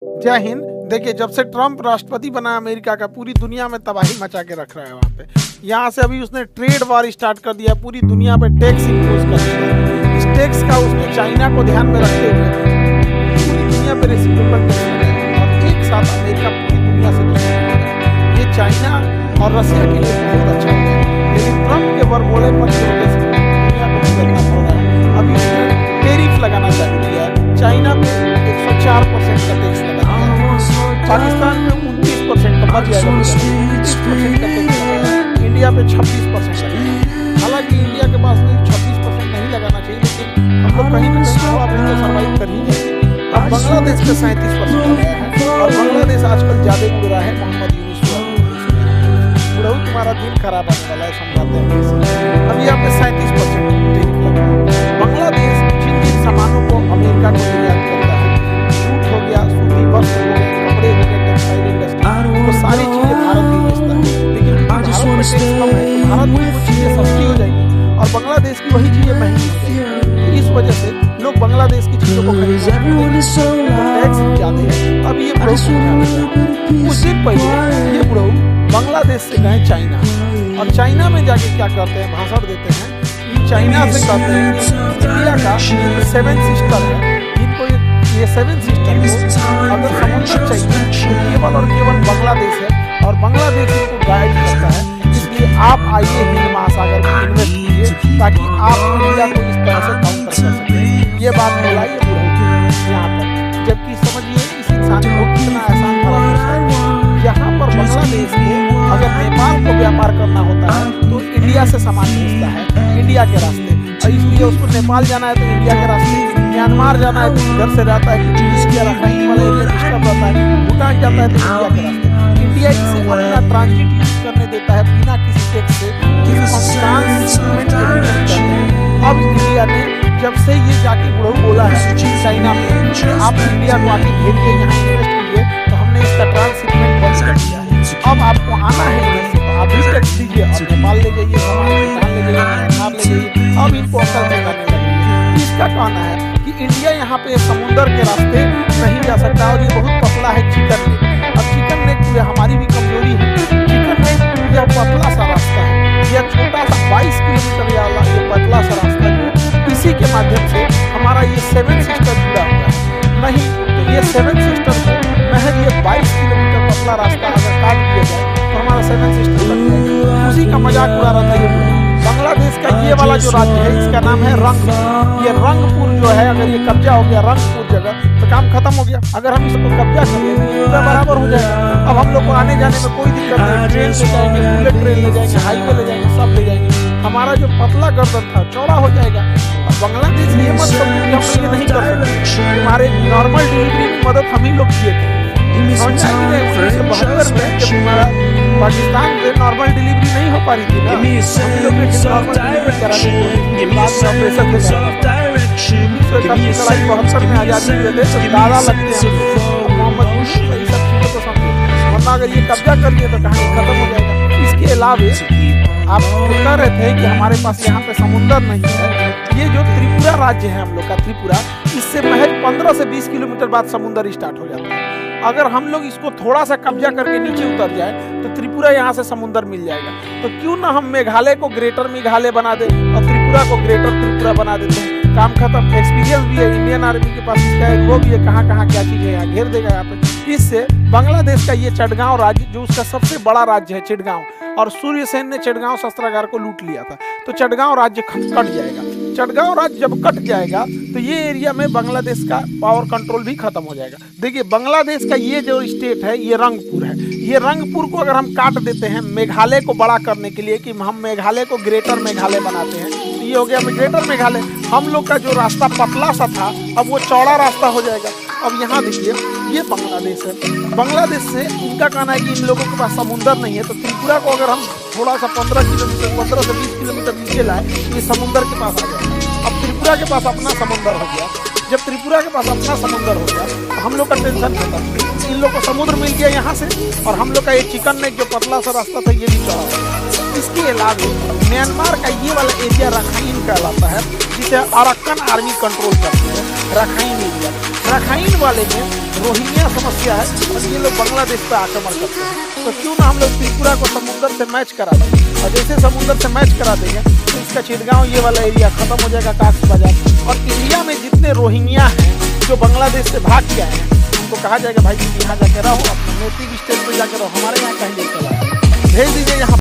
जय हिंद। देखिए, जब से ट्रम्प राष्ट्रपति बना अमेरिका का, पूरी दुनिया में तबाही मचा के रख रहा है। वहाँ पे यहाँ से अभी उसने ट्रेड वॉर स्टार्ट कर दिया, पूरी दुनिया पे टैक्स इम्पोज कर दिया। इस टैक्स का उसने चाइना को ध्यान में रखते हुए पूरी दुनिया पे रेसिप्रोकल टैक्स लगाया और एक साथ अमेरिका पूरी दुनिया से दुश्मन हो गया। ये चाइना और रशिया के लिए बहुत अच्छा हो गया, लेकिन ट्रम्प के बरबोलेपन की वजह से दुनिया को बदलना पड़ रहा है। अभी उसने टेरिफ लगाना चालू किया है। चाइना पे 104% का टैक्स लगा, पाकिस्तान में 29% का बच जाएगा, 30% का टैक्स लगाया, इंडिया पे 26% लगाया। हालांकि इंडिया के पास में 26% नहीं लगाना चाहिए, लेकिन हम लोग कहीं ना कहीं थोड़ा बहुत सर्वाइव कर ही जाएंगे। अब बांग्लादेश पे 37% लगाया है और बांग्लादेश आजकल ज्यादा उड़ रहा है। मोहम्मद यूनुस बुढ़ऊ तुम्हारा दिन खराब आने वाला है, समझाते हैं। अब यहाँ पे 37% टेरिफ लगा। बांग्लादेश जिन जिन सामानों को अमेरिका को निर्यात करता है, जूट हो गया, सूती वस्त्र हो गया, कपड़े हो गए, टेक्सटाइल इंडस्ट्री, वो सारी चीजें भारत भी बेचता है। लेकिन भारत में टैक्स कम है, तो भारत में वो चीजें सस्ती हो जाएंगी और बांग्लादेश की वही चीजें महंगी हो जाएंगी। तो इस वजह से लोग बांग्लादेश की चीजों को खरीदते हैं, टैक्स ज्यादा है। अब ये बुढ़ऊ कुछ दिन पहले ये बुढ़ऊ बांग्लादेश से गए चाइना, और चाइना में जाके क्या करते हैं, भाषण देते हैं। ये चाइना से कहते हैं कि इंडिया का 7 सिस्टर है, इनको ये 7 सिस्टर को अगर समुद्र चाहिए तो केवल और केवल बांग्लादेश है, और बांग्लादेश इनको गाइड करता है। इसलिए आप आइए हिंद महासागर में इन्वेस्ट कीजिए ताकि आप इंडिया को इस तरह से काउंटर कर सकें। ये बात बोलाई यहाँ पर, जबकि समझिए इस इंसान को कितना आसान फर्क है। यहाँ पर बांग्लादेश को अगर नेपाल को व्यापार करना होता है तो इंडिया से सामान भेजता है, इंडिया के रास्ते, और इसलिए उसको नेपाल जाना है तो इंडिया के रास्ते, म्यांमार जाना है तो इधर से रहता है क्योंकि इसके रखाइन वाला एरिया डिस्टर्ब रहता है, भूटान जाता है तो इंडिया के रास्ते। इंडिया इसे अपना ट्रांजिट यूज करने देता है बिना किसी टैक्स से। अब इंडिया ने जब से ये जाके बुढ़ऊ बोला है चाइना में आप इंडिया को आके घेरिए, यहाँ इन्वेस्ट कीजिए, तो हमने इसका ट्रांसशिपमेंट बंद कर दिया है। अब आपको आना है इधर से तो आप भी टैक्स दीजिए और नेपाल ले जाइए, भूटान ले जाइए, म्यांमार ले जाइए। अब इनको अकल दिखाने लगी है। इसका कहना है कि इंडिया यहाँ पे समुंदर के रास्ते नहीं जा सकता और ये बहुत पतला है चिकन नेक। अब चिकन नेक हमारी भी कमजोरी है। चिकन नेक यह पतला सा रास्ता है, यह छोटा सा 22 किलोमीटर वाला ये पतला सा रास्ता जो है, इसी के माध्यम से हमारा ये 7 सिस्टर जुड़ा हुआ है। नहीं तो ये 7 सिस्टर को महज ये 22 किलोमीटर पतला रास्ता अगर काट दिया जाए तो हमारा 7 सिस्टर बन जाएगा। उसी का मजाक उड़ा रहा था ये। बांग्लादेश का ये वाला जो राज्य है इसका नाम है रंगपुर। ये रंगपुर जो है, अगर ये कब्जा हो गया रंगपुर जगह तो काम खत्म हो गया। अगर हम इसको कब्जा कर लेंगे पूरा बराबर हो जाएगा। अब हम लोग को आने जाने में कोई दिक्कत नहीं, ट्रेन ले जाएंगे, बुलेट ट्रेन ले जाएंगे, हाईवे ले जाएंगे, सब ले जाएंगे। हमारा जो पतला गर्दन था चौड़ा हो जाएगा। अब बांग्लादेश ये मत समझो कि हम ये नहीं कर सकते। हमारे नॉर्मल डिलीवरी में मदद हम ही लोग किए थे। 1972 में जब हमारा पाकिस्तान से नॉर्मल डिलीवरी नहीं हो पा रही थी ना, हम लोग ने नॉर्मल डिलीवरी करा दी। ऑपरेशन के लड़ाई 72 में आजादी हुए थे तो दादा लगते हैं मोहम्मद यूनुस, ये सब चीजों को समझे, वरना अगर ये कब्जा कर लिए तो कहानी खत्म हो जाएगा। इसके अलावा आप कह रहे थे कि हमारे पास यहाँ पे समुंदर नहीं है। ये जो त्रिपुरा राज्य है हम लोग का, त्रिपुरा, इससे महज 15 से 20 किलोमीटर बाद समुंदर स्टार्ट हो जाता है। अगर हम लोग इसको थोड़ा सा कब्जा करके नीचे उतर जाए तो त्रिपुरा यहाँ से समुंदर मिल जाएगा। तो क्यों ना हम मेघालय को ग्रेटर मेघालय बना दे और त्रिपुरा को ग्रेटर त्रिपुरा बना देते हैं, काम खत्म। एक्सपीरियंस भी है, इंडियन आर्मी के पास इसका है, वो भी है, कहाँ कहाँ क्या चीज़ है यहाँ घेर देगा यहाँ पे। इससे बांग्लादेश का ये चटगांव राज्य जो उसका सबसे बड़ा राज्य है चिटगांव, और सूर्यसेन ने चिटगांव शस्त्रागार को लूट लिया था, तो चटगांव राज्य कट जाएगा। चटगांव राज्य जब कट जाएगा तो ये एरिया में बांग्लादेश का पावर कंट्रोल भी खत्म हो जाएगा। देखिए, बांग्लादेश का ये जो स्टेट है ये रंगपुर है। ये रंगपुर को अगर हम काट देते हैं मेघालय को बड़ा करने के लिए कि हम मेघालय को ग्रेटर मेघालय बनाते हैं, तो ये हो गया ग्रेटर मेघालय। हम लोग का जो रास्ता पतला सा था अब वो चौड़ा रास्ता हो जाएगा। अब यहाँ देखिए ये बांग्लादेश है। बांग्लादेश से इनका कहना है कि इन लोगों के पास समुंदर नहीं है, तो त्रिपुरा को अगर हम थोड़ा सा 15 किलोमीटर 15 से 20 किलोमीटर नीचे लाए ये समुंदर के पास आ जाएगा। अब त्रिपुरा के पास अपना समुंदर हो गया। जब त्रिपुरा के पास अपना समुंदर हो गया तो हम लोग का टेंशन खत्म। इन लोग को समुद्र मिल गया यहाँ से, और हम लोग का ये चिकन नेक जो पतला सा रास्ता था ये भी चौड़ा हो गया। इसके अलावा म्यांमार का ये वाला एरिया रखाइन कहलाता है, जिसे अराकान आर्मी कंट्रोल करती है। रखाइन एरिया, रखाइन वाले में रोहिंग्या समस्या है और ये लोग बांग्लादेश पे आक्रमण करते हैं। तो क्यों ना हम लोग त्रिपुरा को समुद्र से मैच करा दें, और जैसे समुद्र से मैच करा देंगे तो इसका चिटगांव ये वाला एरिया खत्म हो जाएगा, काक्स बाजार। और इंडिया में जितने रोहिंग्या हैं जो बांग्लादेश से भाग के आए हैं, उनको कहा जाएगा भाई तुम यहाँ जाके रहो, अपने नेटिव स्टेट में जाकर रहो, हमारे यहाँ कहीं नहीं चला, भेज दीजिए यहाँ।